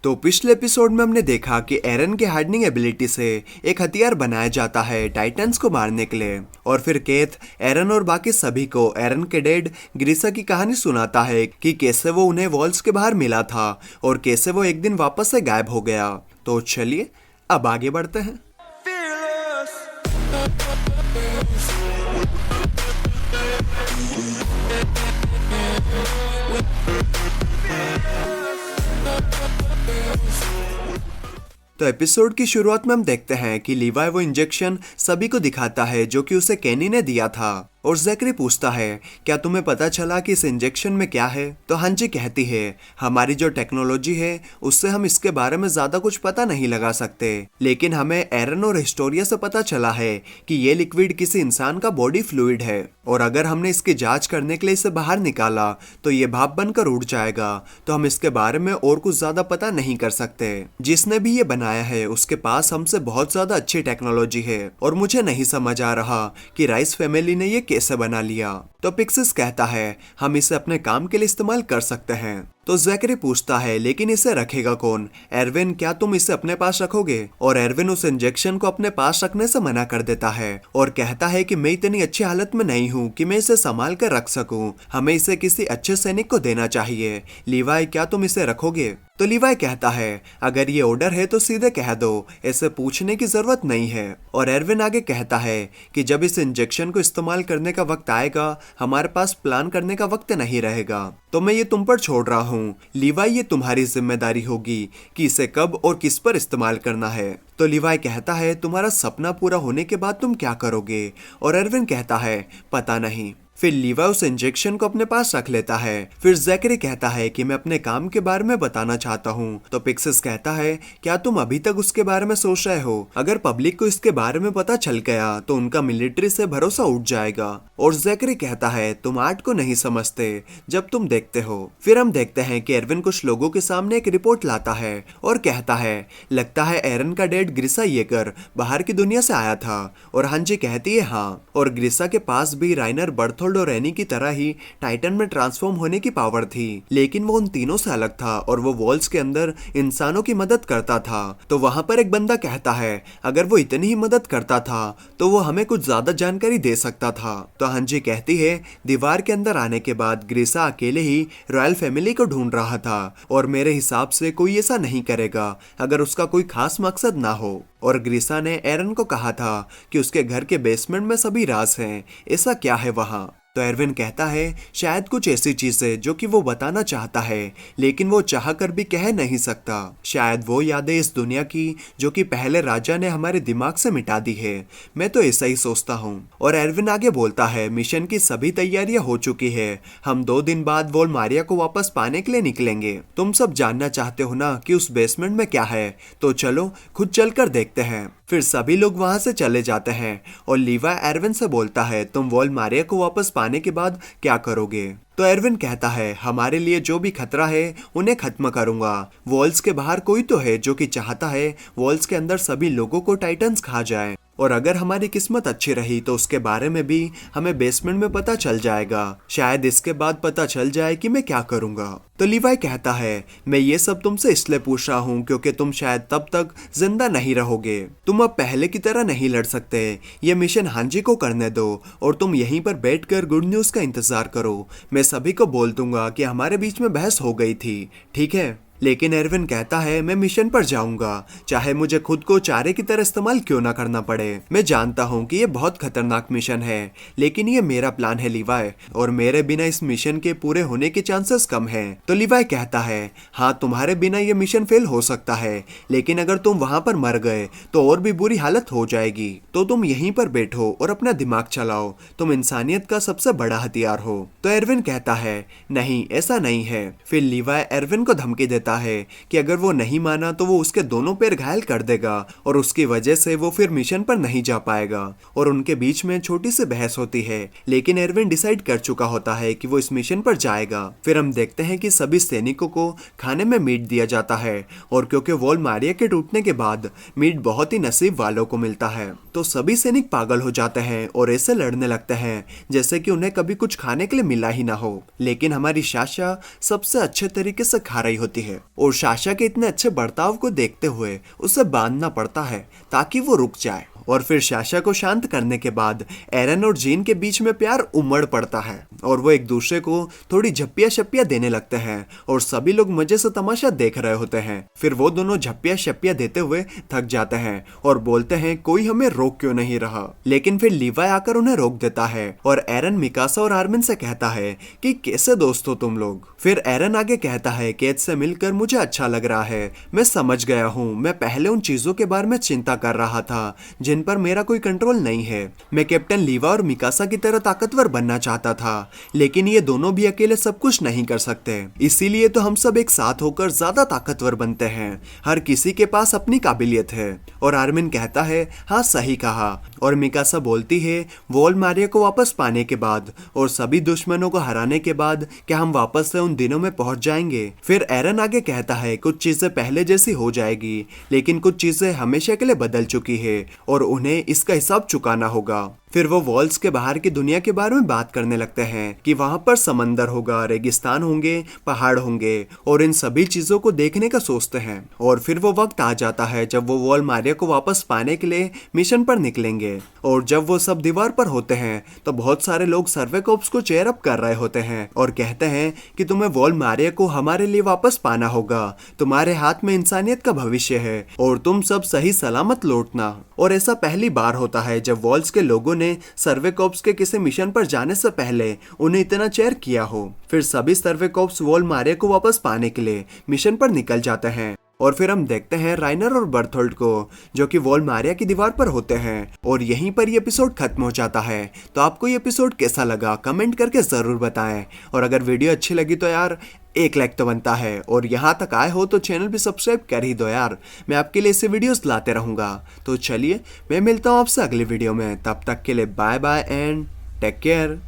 तो पिछले एपिसोड में हमने देखा कि एरन के हार्डनिंग एबिलिटी से एक हथियार बनाया जाता है टाइटन्स को मारने के लिए। और फिर केथ एरन और बाकी सभी को एरन के डैड ग्रीसा की कहानी सुनाता है कि कैसे वो उन्हें वॉल्स के बाहर मिला था और कैसे वो एक दिन वापस से गायब हो गया। तो चलिए अब आगे बढ़ते हैं। तो एपिसोड की शुरुआत में हम देखते हैं कि लीवाई वो इंजेक्शन सभी को दिखाता है जो कि उसे केनी ने दिया था। और जैकरी पूछता है, क्या तुम्हें पता चला कि इस इंजेक्शन में क्या है? तो हांजी कहती है, हमारी जो टेक्नोलॉजी है उससे हम इसके बारे में ज्यादा कुछ पता नहीं लगा सकते, लेकिन हमें एरन और हिस्टोरिया से पता चला है कि ये लिक्विड किसी इंसान का बॉडी फ्लूइड है और अगर हमने इसकी जांच करने के लिए इसे बाहर निकाला तो ये भाप बनकर उड़ जाएगा। तो हम इसके बारे में और कुछ ज्यादा पता नहीं कर सकते। जिसने भी ये बनाया है उसके पास हमसे बहुत ज्यादा अच्छी टेक्नोलॉजी है और मुझे नहीं समझ आ रहा कि राइस फैमिली ने ये कैसे बना लिया। तो पिक्सिस कहता है, हम इसे अपने काम के लिए इस्तेमाल कर सकते हैं। तो जैकरी पूछता है, लेकिन इसे रखेगा कौन? एरविन, क्या तुम इसे अपने पास रखोगे? और एरविन उस इंजेक्शन को अपने पास रखने से मना कर देता है और कहता है कि मैं इतनी अच्छी हालत में नहीं हूँ कि मैं इसे संभाल कर रख सकूं। हमें इसे किसी अच्छे सैनिक को देना चाहिए। लीवाई, क्या तुम इसे रखोगे? तो लीवाई कहता है, अगर ये ऑर्डर है तो सीधे कह दो, ऐसे पूछने की जरूरत नहीं है। और एरविन आगे कहता है कि जब इस इंजेक्शन को इस्तेमाल करने का वक्त आएगा हमारे पास प्लान करने का वक्त नहीं रहेगा, तो मैं ये तुम पर छोड़ रहा हूँ। लीवाई, ये तुम्हारी जिम्मेदारी होगी कि इसे कब और किस पर इस्तेमाल करना है। तो लीवाई कहता है, तुम्हारा सपना पूरा होने के बाद तुम क्या करोगे? और एरविन कहता है, पता नहीं। फिर लीवाई उस इंजेक्शन को अपने पास रख लेता है। फिर जैकरी कहता है कि मैं अपने काम के बारे में बताना चाहता हूँ। तो पिक्सिस कहता है, क्या तुम अभी तक उसके बारे में सोच रहे हो? अगर पब्लिक को इसके बारे में पता चल गया तो उनका मिलिट्री से भरोसा उठ जाएगा। और जैकरी कहता है, तुम आर्ट को नहीं समझते जब तुम देखते हो। फिर हम देखते हैं कि एरविन कुछ लोगों के सामने एक रिपोर्ट लाता है और कहता है, लगता है एरन का डैड ग्रीसा येकर बाहर की दुनिया से आया था। और हांजी कहती है, हाँ। और ग्रीसा के पास भी राइनर, बर्थोल्ड और एनी की तरह ही टाइटन में ट्रांसफॉर्म होने की पावर थी, लेकिन वो उन तीनों से अलग था और वो वॉल्स के अंदर इंसानों की मदद करता था। तो वहां पर एक बंदा कहता है, अगर वो इतनी ही मदद करता था तो वो हमें कुछ ज्यादा जानकारी दे सकता था। तो हांजी कहती है, दीवार के अंदर आने के बाद ग्रीसा अकेले ही रॉयल फैमिली को ढूंढ रहा था और मेरे हिसाब से कोई ऐसा नहीं करेगा अगर उसका कोई खास मकसद ना हो। और ग्रीसा ने एरन को कहा था कि उसके घर के बेसमेंट में सभी राज हैं, ऐसा क्या है वहां? तो एरविन कहता है, शायद कुछ ऐसी चीज है जो कि वो बताना चाहता है लेकिन वो चाह कर भी कह नहीं सकता। शायद वो यादें इस दुनिया की जो कि पहले राजा ने हमारे दिमाग से मिटा दी है। मैं तो ऐसा ही सोचता हूँ। और एरविन आगे बोलता है, मिशन की सभी तैयारियां हो चुकी है। हम 2 दिन बाद वोलमारिया को वापस पाने के लिए निकलेंगे। तुम सब जानना चाहते हो ना कि उस बेसमेंट में क्या है, तो चलो खुद चलकर देखते हैं। फिर सभी लोग वहां से चले जाते हैं और लीवा एरविन से बोलता है, तुम वोलमारिया को वापस पाने के बाद क्या करोगे? तो एरविन कहता है, हमारे लिए जो भी खतरा है उन्हें खत्म करूंगा। वॉल्स के बाहर कोई तो है जो कि चाहता है वॉल्स के अंदर सभी लोगों को टाइटन्स खा जाए और अगर हमारी किस्मत अच्छी रही तो उसके बारे में भी हमें बेसमेंट में पता चल जाएगा। शायद इसके बाद पता चल जाए कि मैं क्या करूंगा। तो लीवाई कहता है, मैं ये सब तुमसे इसलिए पूछ रहा हूँ क्योंकि तुम शायद तब तक जिंदा नहीं रहोगे। तुम अब पहले की तरह नहीं लड़ सकते। ये मिशन हांजी को करने दो और तुम यहीं पर बैठकर गुड न्यूज का इंतजार करो। मैं सभी को बोल दूंगा कि हमारे बीच में बहस हो गई थी, ठीक है? लेकिन एरविन कहता है, मैं मिशन पर जाऊंगा चाहे मुझे खुद को चारे की तरह इस्तेमाल क्यों ना करना पड़े। मैं जानता हूँ कि ये बहुत खतरनाक मिशन है लेकिन ये मेरा प्लान है लीवाई, और मेरे बिना इस मिशन के पूरे होने के चांसेस कम हैं। तो लीवाई कहता है, हाँ तुम्हारे बिना ये मिशन फेल हो सकता है लेकिन अगर तुम वहां पर मर गए तो और भी बुरी हालत हो जाएगी। तो तुम यहीं पर बैठो और अपना दिमाग चलाओ, तुम इंसानियत का सबसे बड़ा हथियार हो। तो एरविन कहता है, नहीं ऐसा नहीं है। फिर लीवाई एरविन को धमकी देता है कि अगर वो नहीं माना तो वो उसके दोनों पैर घायल कर देगा और उसकी वजह से वो फिर मिशन पर नहीं जा पाएगा। और उनके बीच में छोटी सी बहस होती है लेकिन एरविन डिसाइड कर चुका होता है कि वो इस मिशन पर जाएगा। फिर हम देखते हैं कि सभी सैनिकों को खाने में मीट दिया जाता है और क्योंकि वॉलमारिया के टूटने के बाद मीट बहुत ही नसीब वालों को मिलता है। तो सभी सैनिक पागल हो जाते हैं और ऐसे लड़ने लगते हैं जैसे कि उन्हें कभी कुछ खाने के लिए मिला ही ना हो। लेकिन हमारी साशा सबसे अच्छे तरीके से खा रही होती है और साशा के इतने अच्छे बर्ताव को देखते हुए उसे बांधना पड़ता है ताकि वो रुक जाए। और फिर साशा को शांत करने के बाद एरन और जीन के बीच में प्यार उमड़ पड़ता है और वो एक दूसरे को थोड़ी झप्पिया शप्पिया देने लगते हैं और सभी लोग मजे से तमाशा देख रहे होते हैं। फिर वो दोनों झप्पिया शप्पिया देते हुए थक जाते हैं और बोलते हैं कोई हमें रोक क्यों नहीं रहा। लेकिन फिर लीवाई आकर उन्हें रोक देता है और एरन मिकासा और आर्मिन से कहता है कि कैसे दोस्त हो तुम लोग। फिर एरन आगे कहता है कि एज से मिलकर मुझे अच्छा लग रहा है, मैं समझ गया हूँ, मैं पहले उन चीजों के बारे में चिंता कर रहा था जिन पर मेरा कोई कंट्रोल नहीं है। मैं कैप्टन लीवा और मिकासा की तरह ताकतवर बनना चाहता था, लेकिन ये दोनों भी अकेले सब कुछ नहीं कर सकते, इसीलिए तो हम सब एक साथ होकर ज्यादा ताकतवर बनते हैं। हर किसी के पास अपनी काबिलियत है। और आर्मिन कहता है हाँ सही कहा। और मिकासा बोलती है वॉलमारिया को वापस पाने के बाद और सभी दुश्मनों को हराने के बाद क्या हम वापस से उन दिनों में पहुंच जाएंगे। फिर एरन आगे कहता है कुछ चीजें पहले जैसी हो जाएगी, लेकिन कुछ चीजें हमेशा के लिए बदल चुकी है और उन्हें इसका हिसाब चुकाना होगा। फिर वो वॉल्स के बाहर की दुनिया के बारे में बात करने लगते हैं कि वहां पर समंदर होगा, रेगिस्तान होंगे, पहाड़ होंगे और इन सभी चीजों को देखने का सोचते हैं। और फिर वो वक्त आ जाता है जब वो वॉलमारिया को वापस पाने के लिए मिशन पर निकलेंगे। और जब वो सब दीवार पर होते हैं तो बहुत सारे लोग सर्वे कॉर्प्स को चेयर अप कर रहे होते हैं और कहते हैं कि तुम्हें वॉलमारिया को हमारे लिए वापस पाना होगा, तुम्हारे हाथ में इंसानियत का भविष्य है और तुम सब सही सलामत लौटना। और ऐसा पहली बार होता है जब वॉल्स के लोगों ने सर्वे कॉर्प्स के किसी मिशन पर जाने से पहले उन्हें इतना चेयर किया हो। फिर सभी सर्वे कॉर्प्स वॉलमारिया को वापस पाने के लिए मिशन पर निकल जाते हैं। और फिर हम देखते हैं राइनर और बर्थोल्ड को जो कि वॉलमारिया की दीवार पर होते हैं। और यहीं पर ये एपिसोड खत्म हो जाता है। तो आपको ये एपिसोड कैसा लगा कमेंट करके जरूर बताएं। और अगर वीडियो अच्छी लगी तो यार एक लाइक तो बनता है, और यहाँ तक आए हो तो चैनल भी सब्सक्राइब कर ही दो यार। मैं आपके लिए ऐसे वीडियोस लाते रहूँगा। तो चलिए मैं मिलता हूँ आपसे अगले वीडियो में, तब तक के लिए bye bye and take care.